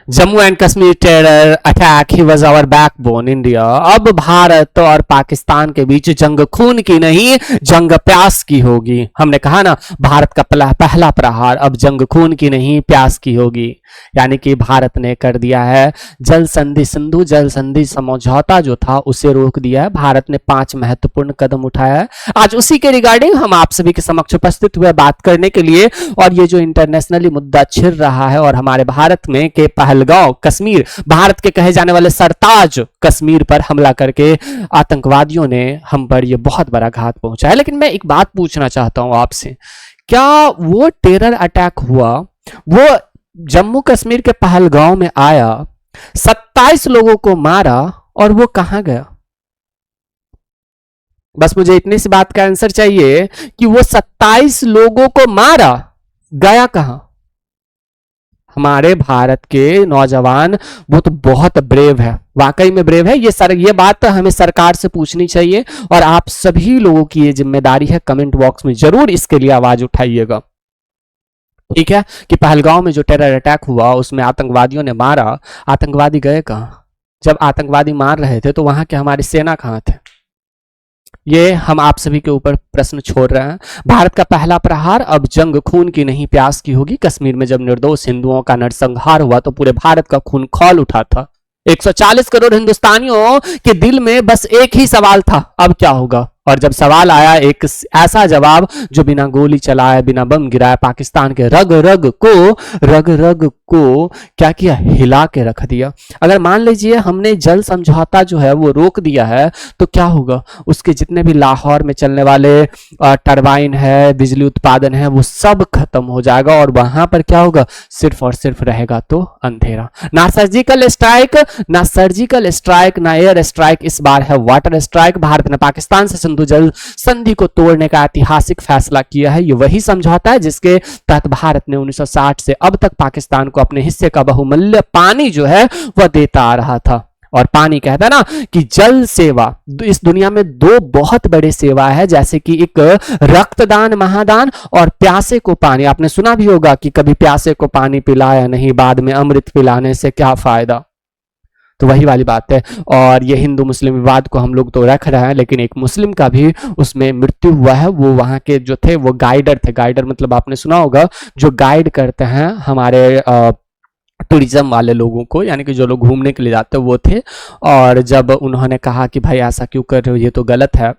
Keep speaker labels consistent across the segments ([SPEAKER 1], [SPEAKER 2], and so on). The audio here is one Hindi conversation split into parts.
[SPEAKER 1] Jammu and Kashmir terror attack, he was our backbone India. अब भारत और पाकिस्तान के बीच जंग खून की नहीं, जंग प्यास की होगी। हमने कहा ना, भारत का पहला प्रहार अब जंग खून की नहीं प्यास की होगी। यानी कि भारत ने कर दिया है जल संधि, सिंधु जल संधि समझौता जो था उसे रोक दिया है। भारत ने 5 महत्वपूर्ण कदम उठाया है। आज उसी के रिगार्डिंग हम आप सभी के समक्ष उपस्थित हुए बात करने के लिए। और ये जो इंटरनेशनली मुद्दा छिड़ रहा है और हमारे भारत में के पहलगांव कश्मीर, भारत के कहे जाने वाले सरताज कश्मीर पर हमला करके आतंकवादियों ने हम पर यह बहुत बड़ा घात पहुंचा है। लेकिन मैं एक बात पूछना चाहता हूं आपसे, क्या वो टेरर अटैक हुआ, वो जम्मू कश्मीर के पहलगांव में आया, 27 लोगों को मारा और वो कहां गया? बस मुझे इतनी सी बात का आंसर चाहिए कि वो 27 लोगों को मारा, गया कहां? हमारे भारत के नौजवान वो तो बहुत ब्रेव है, वाकई में ब्रेव है। ये बात हमें सरकार से पूछनी चाहिए और आप सभी लोगों की ये जिम्मेदारी है, कमेंट बॉक्स में जरूर इसके लिए आवाज उठाइएगा। ठीक है कि पहलगांव में जो टेरर अटैक हुआ उसमें आतंकवादियों ने मारा, आतंकवादी गए कहां? जब आतंकवादी मार रहे थे तो वहां के हमारी सेना कहां थे? ये हम आप सभी के ऊपर प्रश्न छोड़ रहे हैं। भारत का पहला प्रहार अब जंग खून की नहीं प्यास की होगी। कश्मीर में जब निर्दोष हिंदुओं का नरसंहार हुआ तो पूरे भारत का खून खौल उठा था। 140 करोड़ हिंदुस्तानियों के दिल में बस एक ही सवाल था, अब क्या होगा? और जब सवाल आया, एक ऐसा जवाब जो बिना गोली चलाए, बिना बम गिराए पाकिस्तान के रग रग को क्या किया? हिला के रख दिया। अगर मान लीजिए हमने जल समझौता जो है वो रोक दिया है तो क्या होगा? उसके जितने भी लाहौर में चलने वाले टरबाइन है, बिजली उत्पादन है, वो सब खत्म हो जाएगा और वहां पर क्या होगा? सिर्फ और सिर्फ रहेगा तो अंधेरा। ना सर्जिकल स्ट्राइक, ना एयर स्ट्राइक, इस बार है वाटर स्ट्राइक। भारत ने पाकिस्तान से सिंधु जल संधि को तोड़ने का ऐतिहासिक फैसला किया है। ये वही समझौता है जिसके तहत भारत ने 1960 से अब तक पाकिस्तान को अपने हिस्से का बहुमूल्य पानी जो है वह देता आ रहा था। और पानी कहता है ना कि जल सेवा, इस दुनिया में 2 बहुत बड़े सेवा है, जैसे कि एक रक्तदान महादान और प्यासे को पानी। आपने सुना भी होगा कि कभी प्यासे को पानी पिलाया नहीं, बाद में अमृत पिलाने से क्या फायदा। तो वही वाली बात है। और ये हिंदू मुस्लिम विवाद को हम लोग तो रख रहे हैं, लेकिन एक मुस्लिम का भी उसमें मृत्यु हुआ है। वो वहां के जो थे वो गाइडर थे। गाइडर मतलब आपने सुना होगा जो गाइड करते हैं हमारे टूरिज्म वाले लोगों को, यानी कि जो लोग घूमने के लिए जाते हैं वो थे। और जब उन्होंने कहा कि भाई ऐसा क्यों कर रहे हो, ये तो गलत है,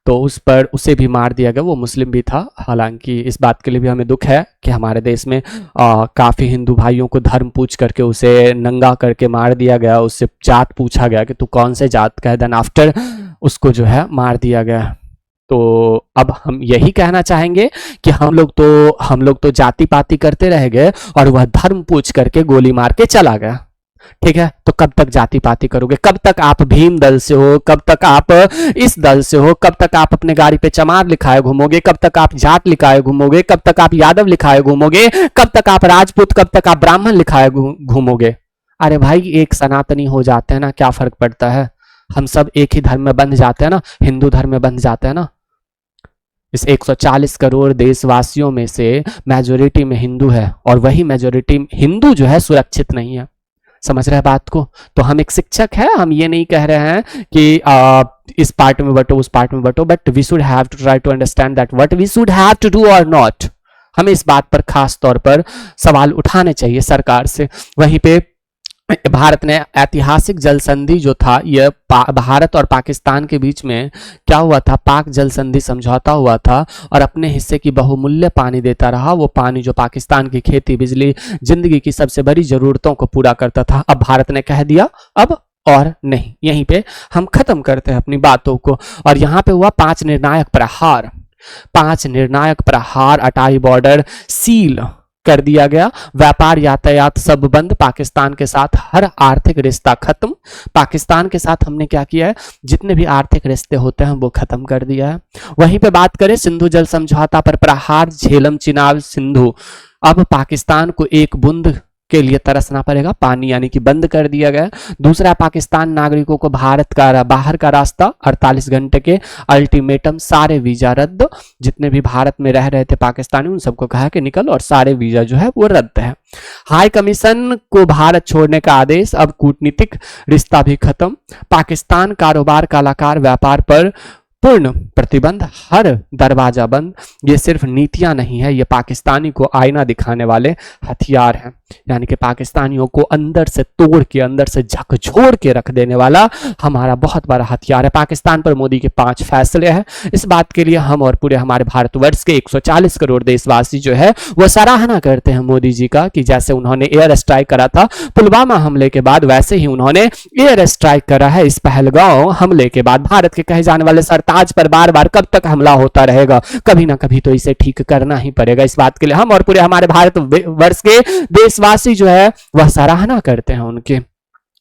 [SPEAKER 1] तो उस पर उसे भी मार दिया गया। वो मुस्लिम भी था। हालांकि इस बात के लिए भी हमें दुख है कि हमारे देश में काफ़ी हिंदू भाइयों को धर्म पूछ करके उसे नंगा करके मार दिया गया। उससे जात पूछा गया कि तू कौन से जात का है, देन आफ्टर उसको जो है मार दिया गया। तो अब हम यही कहना चाहेंगे कि हम लोग तो जाति पाति करते रह गए और वह धर्म पूछ करके गोली मार के चला गया। ठीक है, तो कब तक जाति पाति करोगे? कब तक आप भीम दल से हो? कब तक आप इस दल से हो? कब तक आप अपने गाड़ी पे चमार लिखाए घूमोगे? कब तक आप जाट लिखाए घूमोगे? कब तक आप यादव लिखाए घूमोगे? कब तक आप राजपूत, कब तक आप ब्राह्मण लिखाए घूमोगे? अरे भाई, एक सनातनी हो जाते हैं ना, क्या फर्क पड़ता है? हम सब एक ही धर्म में बंध जाते हैं ना, हिंदू धर्म में बंध जाते हैं ना। इस 140 करोड़ देशवासियों में से मेजोरिटी में हिंदू है और वही मेजोरिटी हिंदू जो है सुरक्षित नहीं है। समझ रहे हैं बात को? तो हम एक शिक्षक है, हम ये नहीं कह रहे हैं कि इस पार्ट में बटो उस पार्ट में बटो, but we should have to try to understand that what we should have to do और नॉट। हमें इस बात पर खास तौर पर सवाल उठाने चाहिए सरकार से। वहीं पे भारत ने ऐतिहासिक जल संधि जो था, यह भारत और पाकिस्तान के बीच में क्या हुआ था? पाक जल संधि समझौता हुआ था और अपने हिस्से की बहुमूल्य पानी देता रहा। वो पानी जो पाकिस्तान की खेती, बिजली, जिंदगी की सबसे बड़ी जरूरतों को पूरा करता था। अब भारत ने कह दिया अब और नहीं। यहीं पे हम खत्म करते हैं अपनी बातों को। और यहां पे हुआ 5 निर्णायक प्रहार। 5 निर्णायक प्रहार। अटारी बॉर्डर सील कर दिया गया, व्यापार यातायात सब बंद, पाकिस्तान के साथ हर आर्थिक रिश्ता खत्म। पाकिस्तान के साथ हमने क्या किया है? जितने भी आर्थिक रिश्ते होते हैं वो खत्म कर दिया है। वहीं पे बात करें सिंधु जल समझौता पर प्रहार, झेलम चिनाब सिंधु। अब पाकिस्तान को एक बूंद के लिए तरसना पड़ेगा, पानी यानी कि बंद कर दिया गया। दूसरा, पाकिस्तान नागरिकों को भारत का बाहर का रास्ता 48 घंटे के अल्टीमेटम, सारे वीजा रद्द। जितने भी भारत में रह रहे थे पाकिस्तानी, उन सबको कहा कि निकल, और सारे वीजा जो है वो रद्द है। हाई कमीशन को भारत छोड़ने का आदेश, अब कूटनीतिक रिश्ता भी खत्म। पाकिस्तान कारोबार, कलाकार, व्यापार पर पूर्ण प्रतिबंध, हर दरवाजा बंद। ये सिर्फ नीतियां नहीं है, ये पाकिस्तानी को आईना दिखाने वाले हथियार हैं, यानी कि पाकिस्तानियों को अंदर से तोड़ के, अंदर से झकझोर के रख देने वाला हमारा बहुत बड़ा हथियार है। पाकिस्तान पर मोदी के 5 फैसले हैं। इस बात के लिए हम और पूरे हमारे भारतवर्ष के 140 करोड़ देशवासी जो है वो सराहना करते हैं मोदी जी का, कि जैसे उन्होंने एयर स्ट्राइक करा था पुलवामा हमले के बाद, वैसे ही उन्होंने एयर स्ट्राइक करा है इस पहलगांव हमले के बाद। भारत के कहे जाने वाले सरताज पर बार बार कब तक हमला होता रहेगा, कभी ना कभी तो इसे ठीक करना ही पड़ेगा। इस बात के लिए हम और पूरे हमारे भारतवर्ष के देशवासी जो है वह सराहना करते हैं उनके।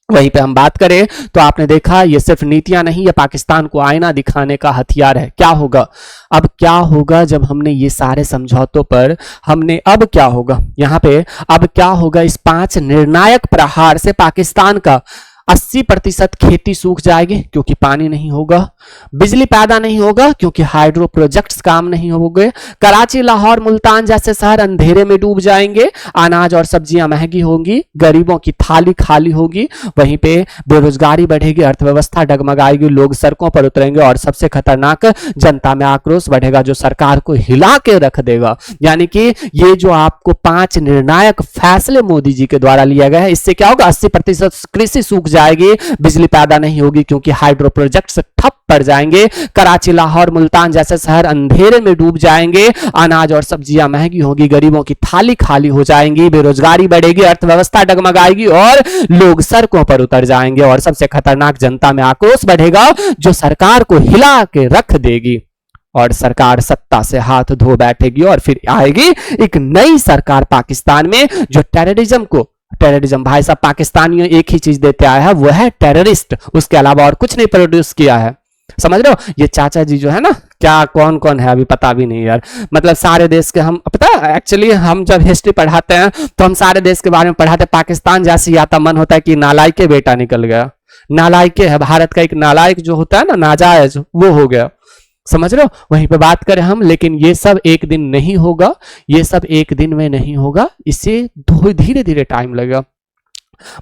[SPEAKER 1] वहीं पे हम बात करें तो आपने देखा, ये सिर्फ नीतियां नहीं, ये पाकिस्तान को आईना दिखाने का हथियार है। क्या होगा अब, क्या होगा जब हमने ये सारे समझौतों पर हमने, अब क्या होगा यहाँ पे, अब क्या होगा इस 5 निर्णायक प्रहार से पाकिस्तान का 80% खेती सूख जाएगी क्योंकि पानी नहीं होगा, बिजली पैदा नहीं होगा क्योंकि हाइड्रो प्रोजेक्ट्स काम नहीं होंगे, कराची, लाहौर, मुल्तान जैसे शहर अंधेरे में डूब जाएंगे, अनाज और सब्जियां महंगी होंगी, गरीबों की थाली खाली होगी, वहीं पे बेरोजगारी बढ़ेगी, अर्थव्यवस्था डगमगाएगी, लोग सड़कों पर उतरेंगे, और सबसे खतरनाक, जनता में आक्रोश बढ़ेगा जो सरकार को हिला के रख देगा। यानी कि ये जो आपको 5 निर्णायक फैसले मोदी जी के द्वारा लिया गया है, इससे क्या होगा, 80% कृषि सूख जाएगी, बिजली पैदा नहीं होगी क्योंकि हाइड्रो प्रोजेक्ट्स ठप पड़ जाएंगे, कराची, लाहौर, मुल्तान जैसे शहर अंधेरे में डूब जाएंगे, अनाज और सब्जियां महंगी होगी, गरीबों की थाली खाली हो जाएंगी, बेरोजगारी बढ़ेगी, अर्थव्यवस्था डगमगाएगी और लोग सड़कों पर उतर जाएंगे, और सबसे खतरनाक, जनता में आक्रोश बढ़ेगा जो सरकार को हिला के रख देगी, और सरकार सत्ता से हाथ धो बैठेगी, और फिर आएगी एक नई सरकार पाकिस्तान में जो टेररिज्म भाई साहब, पाकिस्तानियों एक ही चीज देते आया है, वो है टेररिस्ट, उसके अलावा और कुछ नहीं प्रोड्यूस किया है। समझ रहे हो, ये चाचा जी जो है ना, क्या कौन कौन है अभी पता भी नहीं यार, मतलब सारे देश के, हम पता है एक्चुअली हम जब हिस्ट्री पढ़ाते हैं तो हम सारे देश के बारे में पढ़ाते हैं, पाकिस्तान जैसे आता मन होता है कि नालायक के बेटा निकल गया, नालायक है भारत का, एक नालायक जो होता है ना, नाजायज, वो हो गया। समझ रहे हो, वहीं पे बात करें हम, लेकिन ये सब एक दिन नहीं होगा, ये सब एक दिन में नहीं होगा, इसे धीरे धीरे टाइम लगेगा।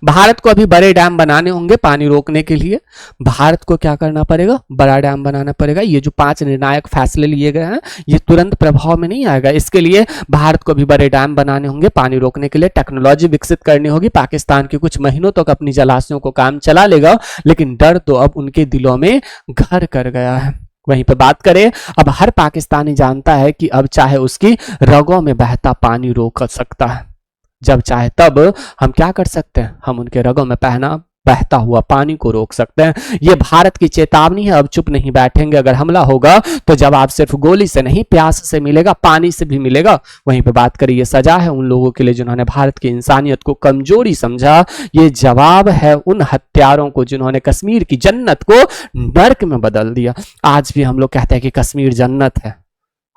[SPEAKER 1] भारत को अभी बड़े डैम बनाने होंगे पानी रोकने के लिए, भारत को क्या करना पड़ेगा, बड़ा डैम बनाना पड़ेगा। ये जो 5 निर्णायक फैसले लिए गए हैं ये तुरंत प्रभाव में नहीं आएगा, इसके लिए भारत को भी बड़े डैम बनाने होंगे पानी रोकने के लिए, टेक्नोलॉजी विकसित करनी होगी। पाकिस्तान के कुछ महीनों तक अपनी जलाशयों को काम चला लेगा, लेकिन डर तो अब उनके दिलों में घर कर गया है। वहीं पे बात करें, अब हर पाकिस्तानी जानता है कि अब चाहे उसकी रगों में बहता पानी रोक सकता है, जब चाहे तब हम क्या कर सकते हैं, हम उनके रगों में बहता हुआ पानी को रोक सकते हैं। ये भारत की चेतावनी है, अब चुप नहीं बैठेंगे, अगर हमला होगा तो जवाब सिर्फ गोली से नहीं, प्यास से मिलेगा, पानी से भी मिलेगा। वहीं पे बात करें, ये सजा है उन लोगों के लिए जिन्होंने भारत की इंसानियत को कमजोरी समझा, ये जवाब है उन हत्यारों को जिन्होंने कश्मीर की जन्नत को नर्क में बदल दिया। आज भी हम लोग कहते हैं कि कश्मीर जन्नत है,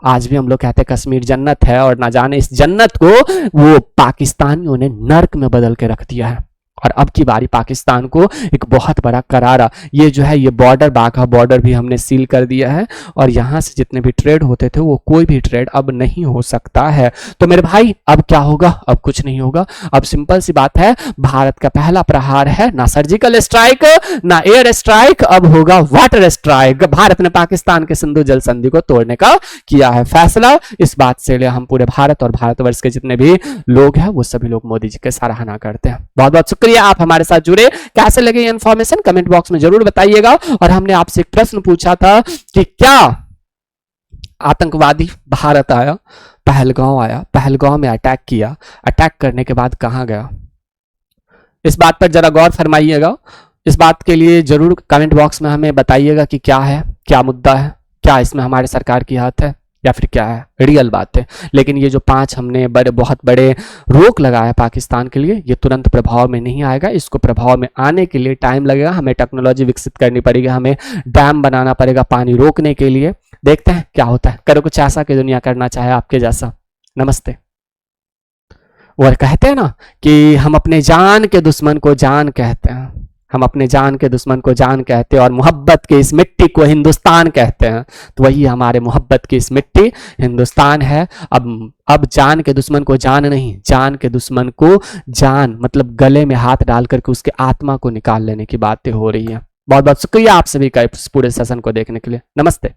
[SPEAKER 1] आज भी हम लोग कहते हैं कश्मीर जन्नत है, और ना जाने इस जन्नत को वो पाकिस्तानियों ने नर्क में बदल के रख दिया है। और अब की बारी पाकिस्तान को एक बहुत बड़ा करारा, ये जो है ये बॉर्डर, बाघा बॉर्डर भी हमने सील कर दिया है, और यहां से जितने भी ट्रेड होते थे वो कोई भी ट्रेड अब नहीं हो सकता है। तो मेरे भाई अब क्या होगा, अब कुछ नहीं होगा। अब सिंपल सी बात है, भारत का पहला प्रहार है ना सर्जिकल स्ट्राइक ना एयर स्ट्राइक, अब होगा वाटर स्ट्राइक। भारत ने पाकिस्तान के सिंधु जल संधि को तोड़ने का किया है फैसला। इस बात से हम पूरे भारत और भारतवर्ष के जितने भी लोग हैं वो सभी लोग मोदी जी के सराहना करते हैं। बहुत बहुत शुक्रिया आप हमारे साथ जुड़े। कैसे लगे ये इंफॉर्मेशन कमेंट बॉक्स में जरूर बताइएगा। और हमने आपसे एक प्रश्न पूछा था कि क्या आतंकवादी भारत आया, पहलगांव में अटैक किया, अटैक करने के बाद कहां गया, इस बात पर जरा गौर फरमाइएगा। इस बात के लिए जरूर कमेंट बॉक्स में हमें बताइएगा कि क्या है, क्या मुद्दा है, क्या इसमें हमारे सरकार की हाथ है या फिर क्या है, रियल बात है। लेकिन ये जो 5 हमने बहुत बड़े रोक लगाया पाकिस्तान के लिए, ये तुरंत प्रभाव में नहीं आएगा, इसको प्रभाव में आने के लिए टाइम लगेगा। हमें टेक्नोलॉजी विकसित करनी पड़ेगी, हमें डैम बनाना पड़ेगा पानी रोकने के लिए। देखते हैं क्या होता है, करो कुछ ऐसा कि दुनिया करना चाहे आपके जैसा। नमस्ते। और कहते हैं ना कि हम अपने जान के दुश्मन को जान कहते हैं, हम अपने जान के दुश्मन को जान कहते हैं और मोहब्बत की इस मिट्टी को हिंदुस्तान कहते हैं। तो वही हमारे मोहब्बत की इस मिट्टी हिंदुस्तान है। अब जान के दुश्मन को जान नहीं, जान के दुश्मन को जान मतलब गले में हाथ डाल करके उसके आत्मा को निकाल लेने की बातें हो रही है। बहुत बहुत शुक्रिया आप सभी का इस पूरे सेशन को देखने के लिए। नमस्ते।